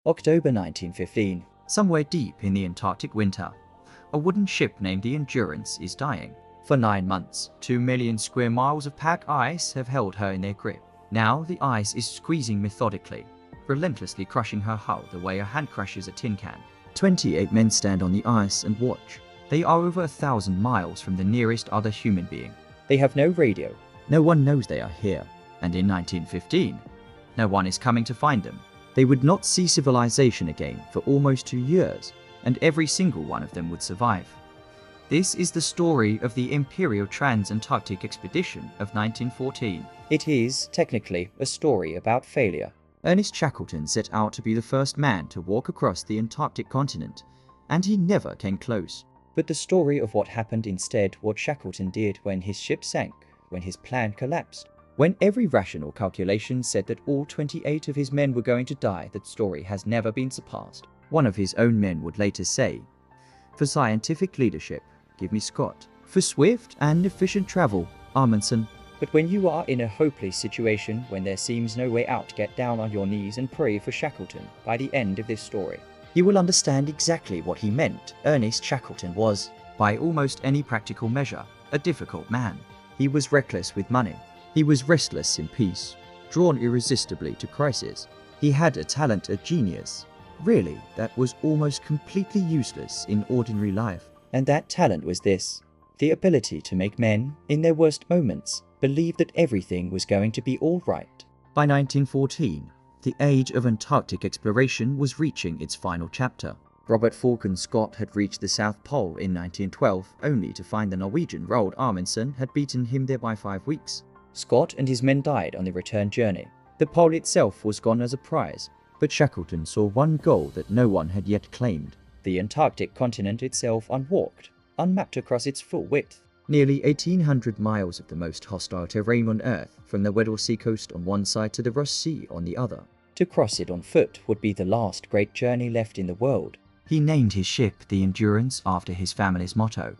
October 1915. Somewhere deep in the Antarctic winter, a wooden ship named the Endurance is dying. For 9 months, 2 million square miles of pack ice have held her in their grip. Now the ice is squeezing methodically, relentlessly crushing her hull the way a hand crushes a tin can. 28 men stand on the ice and watch. They are over 1,000 miles from the nearest other human being. They have no radio. No one knows they are here. And in 1915, no one is coming to find them. They would not see civilization again for almost 2 years, and every single one of them would survive. This is the story of the Imperial Trans-Antarctic Expedition of 1914. It is, technically, a story about failure. Ernest Shackleton set out to be the first man to walk across the Antarctic continent, and he never came close. But the story of what happened instead, what Shackleton did when his ship sank, when his plan collapsed, when every rational calculation said that all 28 of his men were going to die, that story has never been surpassed. One of his own men would later say, "For scientific leadership, give me Scott. For swift and efficient travel, Amundsen." But when you are in a hopeless situation, when there seems no way out, get down on your knees and pray for Shackleton. By the end of this story, you will understand exactly what he meant. Ernest Shackleton was, by almost any practical measure, a difficult man. He was reckless with money. He was restless in peace, drawn irresistibly to crisis. He had a talent, a genius, really, that was almost completely useless in ordinary life. And that talent was this: the ability to make men, in their worst moments, believe that everything was going to be all right. By 1914, the age of Antarctic exploration was reaching its final chapter. Robert Falcon Scott had reached the South Pole in 1912, only to find the Norwegian Roald Amundsen had beaten him there by 5 weeks. Scott and his men died on the return journey. The pole itself was gone as a prize, but Shackleton saw one goal that no one had yet claimed: the Antarctic continent itself unwalked, unmapped across its full width. Nearly 1,800 miles of the most hostile terrain on Earth, from the Weddell Sea coast on one side to the Ross Sea on the other. To cross it on foot would be the last great journey left in the world. He named his ship the Endurance after his family's motto: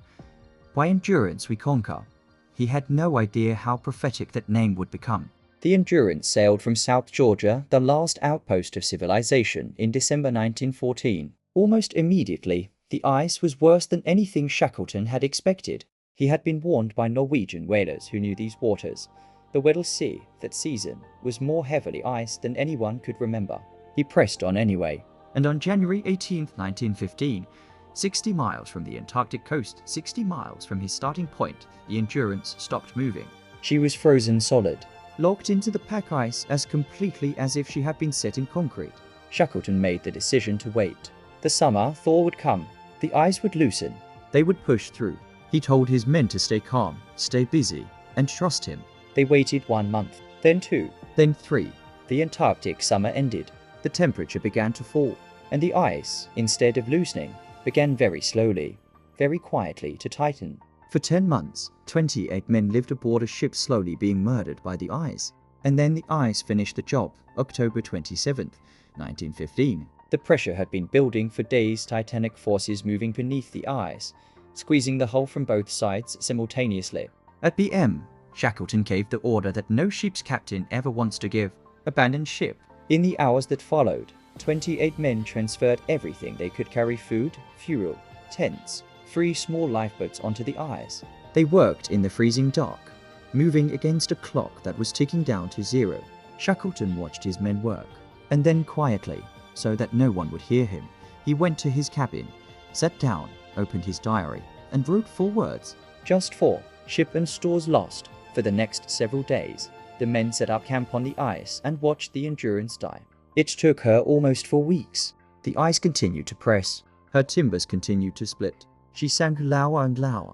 "By endurance we conquer." He had no idea how prophetic that name would become. The Endurance sailed from South Georgia, the last outpost of civilization, in December 1914. Almost immediately, the ice was worse than anything Shackleton had expected. He had been warned by Norwegian whalers who knew these waters. The Weddell Sea, that season, was more heavily iced than anyone could remember. He pressed on anyway, and on January 18, 1915, 60 miles from the Antarctic coast, 60 miles from his starting point, the Endurance stopped moving. She was frozen solid, locked into the pack ice as completely as if she had been set in concrete. Shackleton made the decision to wait. The summer, thaw would come. The ice would loosen. They would push through. He told his men to stay calm, stay busy, and trust him. They waited 1 month, then 2, then 3. The Antarctic summer ended. The temperature began to fall, and the ice, instead of loosening, began very slowly, very quietly to tighten. For 10 months, 28 men lived aboard a ship slowly being murdered by the ice. And then the ice finished the job, October 27, 1915. The pressure had been building for days, titanic forces moving beneath the ice, squeezing the hull from both sides simultaneously. At BM, Shackleton gave the order that no ship's captain ever wants to give: abandon ship. In the hours that followed, 28 men transferred everything they could carry: food, fuel, tents, 3 small lifeboats onto the ice. They worked in the freezing dark, moving against a clock that was ticking down to 0. Shackleton watched his men work, and then quietly, so that no one would hear him, he went to his cabin, sat down, opened his diary, and wrote 4 words. Just 4. Ship and stores lost. For the next several days, the men set up camp on the ice and watched the Endurance die. It took her almost 4 weeks. The ice continued to press. Her timbers continued to split. She sank lower and lower,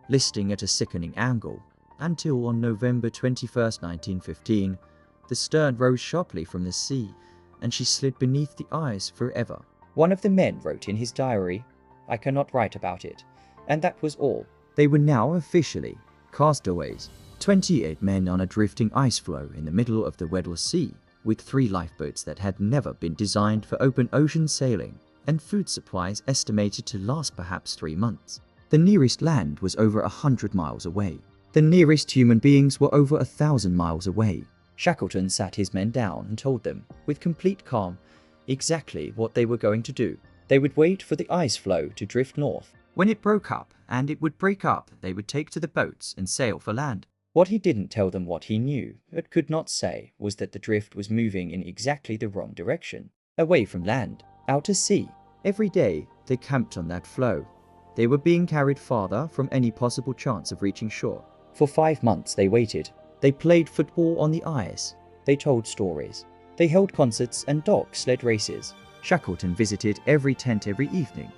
listing at a sickening angle, until on November 21, 1915, the stern rose sharply from the sea, and she slid beneath the ice forever. One of the men wrote in his diary, "I cannot write about it," and that was all. They were now officially castaways. 28 men on a drifting ice floe in the middle of the Weddell Sea, with 3 lifeboats that had never been designed for open ocean sailing, and food supplies estimated to last perhaps 3 months. The nearest land was over 100 miles away. The nearest human beings were over 1,000 miles away. Shackleton sat his men down and told them, with complete calm, exactly what they were going to do. They would wait for the ice floe to drift north. When it broke up, and it would break up, they would take to the boats and sail for land. What he didn't tell them, what he knew, but could not say, was that the drift was moving in exactly the wrong direction. Away from land, out to sea. Every day, they camped on that floe. They were being carried farther from any possible chance of reaching shore. For 5 months they waited. They played football on the ice. They told stories. They held concerts and dog sled races. Shackleton visited every tent every evening,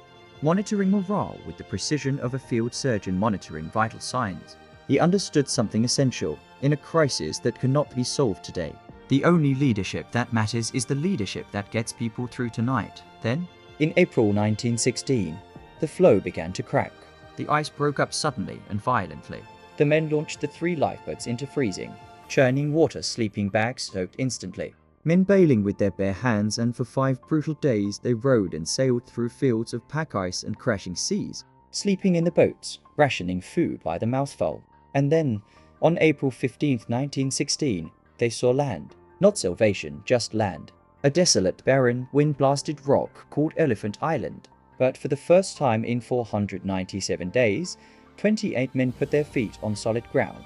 monitoring morale with the precision of a field surgeon monitoring vital signs. He understood something essential in a crisis that cannot be solved today. The only leadership that matters is the leadership that gets people through tonight. Then, in April 1916, the floe began to crack. The ice broke up suddenly and violently. The men launched the 3 lifeboats into freezing, churning water, sleeping bags soaked instantly. Men bailing with their bare hands, and for 5 brutal days they rowed and sailed through fields of pack ice and crashing seas, sleeping in the boats, rationing food by the mouthful. And then, on April 15, 1916, they saw land. Not salvation, just land. A desolate, barren, wind-blasted rock called Elephant Island. But for the first time in 497 days, 28 men put their feet on solid ground.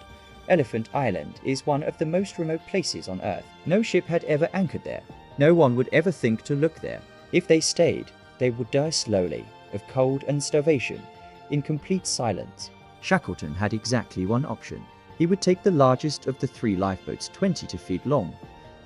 Elephant Island is one of the most remote places on Earth. No ship had ever anchored there. No one would ever think to look there. If they stayed, they would die slowly, of cold and starvation, in complete silence. Shackleton had exactly one option. He would take the largest of the 3 lifeboats, 22 feet long,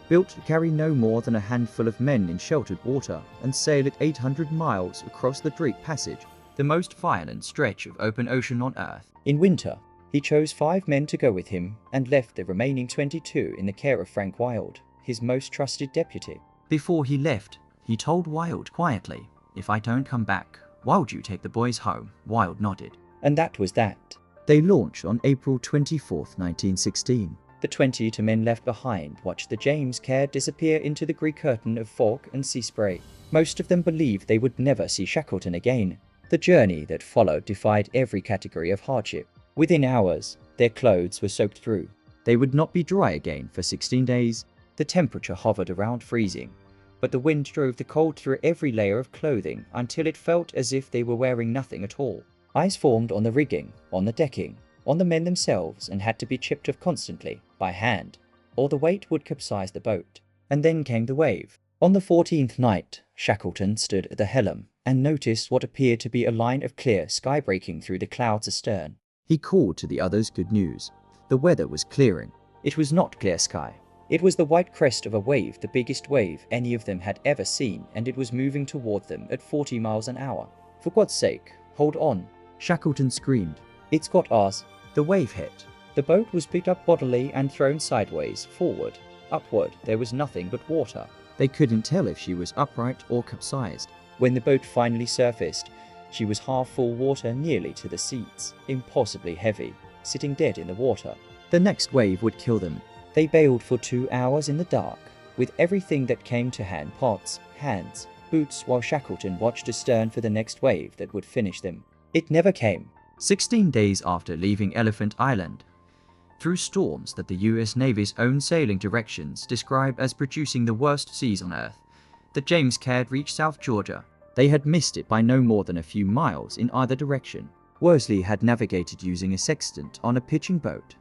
built to carry no more than a handful of men in sheltered water, and sail it 800 miles across the Drake Passage, the most violent stretch of open ocean on Earth. In winter, he chose 5 men to go with him and left the remaining 22 in the care of Frank Wild, his most trusted deputy. Before he left, he told Wild quietly, "If I don't come back, why would you take the boys home?" Wild nodded. And that was that. They launched on April 24, 1916. The 22 men left behind watched the James Caird disappear into the grey curtain of fog and sea spray. Most of them believed they would never see Shackleton again. The journey that followed defied every category of hardship. Within hours, their clothes were soaked through. They would not be dry again for 16 days. The temperature hovered around freezing, but the wind drove the cold through every layer of clothing until it felt as if they were wearing nothing at all. Ice formed on the rigging, on the decking, on the men themselves, and had to be chipped off constantly, by hand, or the weight would capsize the boat. And then came the wave. On the 14th night, Shackleton stood at the helm and noticed what appeared to be a line of clear sky breaking through the clouds astern. He called to the others good news. The weather was clearing. It was not clear sky. It was the white crest of a wave, the biggest wave any of them had ever seen, and it was moving toward them at 40 miles an hour. "For God's sake, hold on," Shackleton screamed. "It's got us." The wave hit. The boat was picked up bodily and thrown sideways, forward. Upward, there was nothing but water. They couldn't tell if she was upright or capsized. When the boat finally surfaced, she was half full water nearly to the seats, impossibly heavy, sitting dead in the water. The next wave would kill them. They bailed for 2 hours in the dark, with everything that came to hand, pots, hands, boots, while Shackleton watched astern for the next wave that would finish them. It never came. 16 days after leaving Elephant Island, through storms that the US Navy's own sailing directions describe as producing the worst seas on Earth, the James Caird reached South Georgia. They had missed it by no more than a few miles in either direction. Worsley had navigated using a sextant on a pitching boat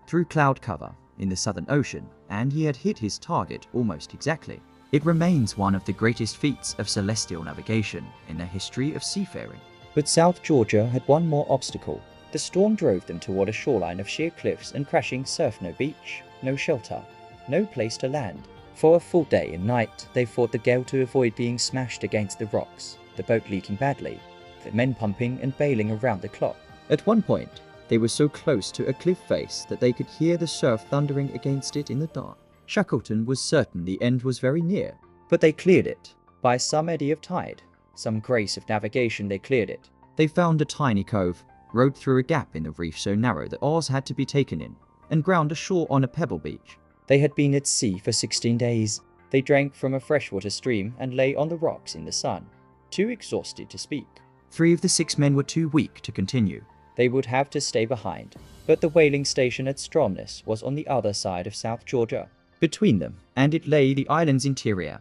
through cloud cover in the Southern Ocean, and he had hit his target almost exactly. It remains one of the greatest feats of celestial navigation in the history of seafaring. But South Georgia had one more obstacle. The storm drove them toward a shoreline of sheer cliffs and crashing surf. No beach, no shelter, no place to land. For a full day and night, they fought the gale to avoid being smashed against the rocks, the boat leaking badly, the men pumping and bailing around the clock. At one point, they were so close to a cliff face that they could hear the surf thundering against it in the dark. Shackleton was certain the end was very near, but they cleared it. By some eddy of tide, some grace of navigation, they cleared it. They found a tiny cove, rowed through a gap in the reef so narrow that oars had to be taken in, and ground ashore on a pebble beach. They had been at sea for 16 days. They drank from a freshwater stream and lay on the rocks in the sun, too exhausted to speak. 3 of the 6 men were too weak to continue. They would have to stay behind, but the whaling station at Stromness was on the other side of South Georgia. Between them and it lay the island's interior,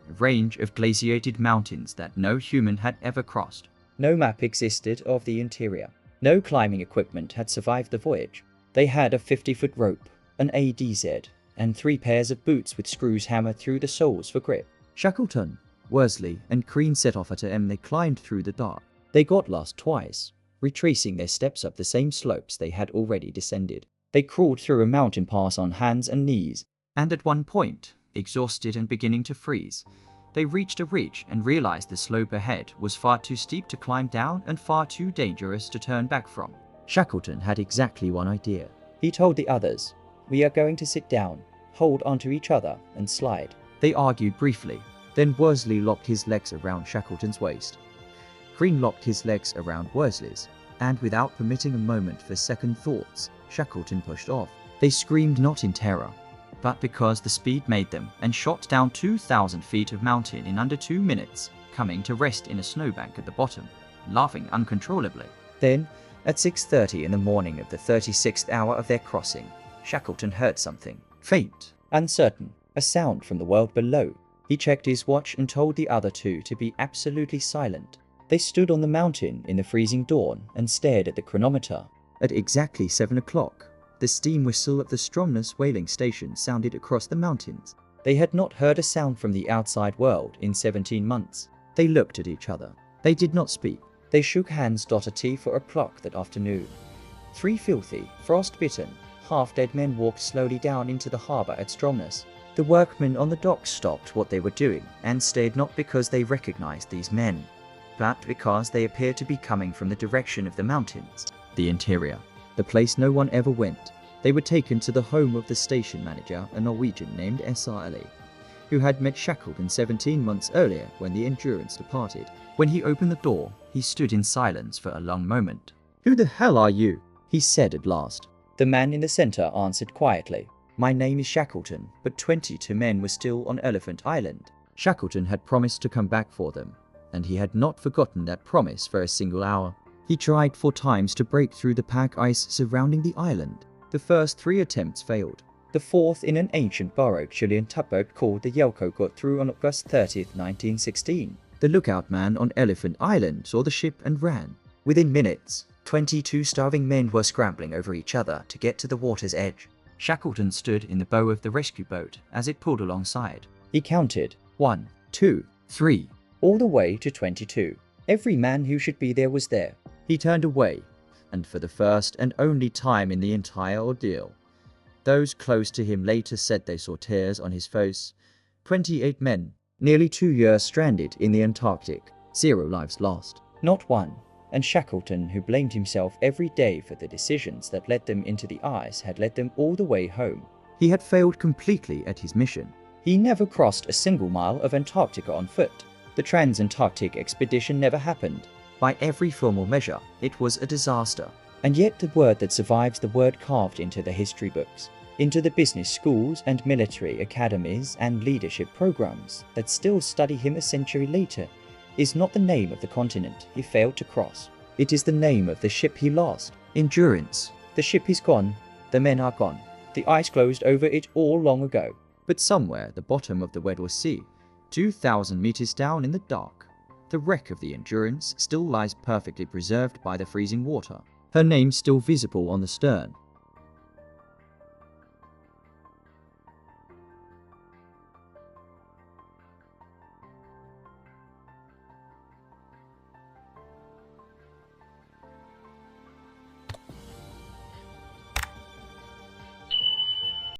a range of glaciated mountains that no human had ever crossed. No map existed of the interior. No climbing equipment had survived the voyage. They had a 50-foot rope, an ADZ, and 3 pairs of boots with screws hammered through the soles for grip. Shackleton, Worsley, and Crean set off at a They climbed through the dark. They got lost twice, retracing their steps up the same slopes they had already descended. They crawled through a mountain pass on hands and knees, and at one point, exhausted and beginning to freeze, they reached a ridge and realized the slope ahead was far too steep to climb down and far too dangerous to turn back from. Shackleton had exactly one idea. He told the others, "We are going to sit down, hold onto each other, and slide." They argued briefly. Then Worsley locked his legs around Shackleton's waist. Crean locked his legs around Worsley's, and without permitting a moment for second thoughts, Shackleton pushed off. They screamed not in terror, but because the speed made them, and shot down 2,000 feet of mountain in under 2 minutes, coming to rest in a snowbank at the bottom, laughing uncontrollably. Then, at 6:30 in the morning of the 36th hour of their crossing, Shackleton heard something, faint, uncertain, a sound from the world below. He checked his watch and told the other 2 to be absolutely silent. They stood on the mountain in the freezing dawn and stared at the chronometer. At exactly 7 o'clock, the steam whistle of the Stromness whaling station sounded across the mountains. They had not heard a sound from the outside world in 17 months. They looked at each other. They did not speak. They shook hands a tea for a clock that afternoon. 3 filthy, frost-bitten, half-dead men walked slowly down into the harbour at Stromness. The workmen on the docks stopped what they were doing and stared, not because they recognized these men, but because they appeared to be coming from the direction of the mountains. The interior, the place no one ever went. They were taken to the home of the station manager, a Norwegian named SRLA, who had met Shackleton 17 months earlier when the Endurance departed. When he opened the door, he stood in silence for a long moment. "Who the hell are you?" he said at last. The man in the center answered quietly, "My name is Shackleton," but 22 men were still on Elephant Island. Shackleton had promised to come back for them, and he had not forgotten that promise for a single hour. He tried 4 times to break through the pack ice surrounding the island. The first 3 attempts failed. The 4th, in an ancient borrowed Chilean tugboat called the Yelko, got through on August 30th, 1916. The lookout man on Elephant Island saw the ship and ran. Within minutes, 22 starving men were scrambling over each other to get to the water's edge. Shackleton stood in the bow of the rescue boat as it pulled alongside. He counted 1, 2, 3, all the way to 22. Every man who should be there was there. He turned away, and for the first and only time in the entire ordeal, those close to him later said they saw tears on his face. 28 men, nearly 2 years stranded in the Antarctic, 0 lives lost. Not one. And Shackleton, who blamed himself every day for the decisions that led them into the ice, had led them all the way home. He had failed completely at his mission. He never crossed a single mile of Antarctica on foot. The Trans-Antarctic Expedition never happened. By every formal measure, it was a disaster. And yet the word that survives, the word carved into the history books, into the business schools and military academies and leadership programs that still study him a century later, is not the name of the continent he failed to cross. It is the name of the ship he lost. Endurance. The ship is gone. The men are gone. The ice closed over it all long ago. But somewhere at the bottom of the Weddell Sea, 2,000 meters down in the dark, the wreck of the Endurance still lies perfectly preserved by the freezing water. Her name still visible on the stern.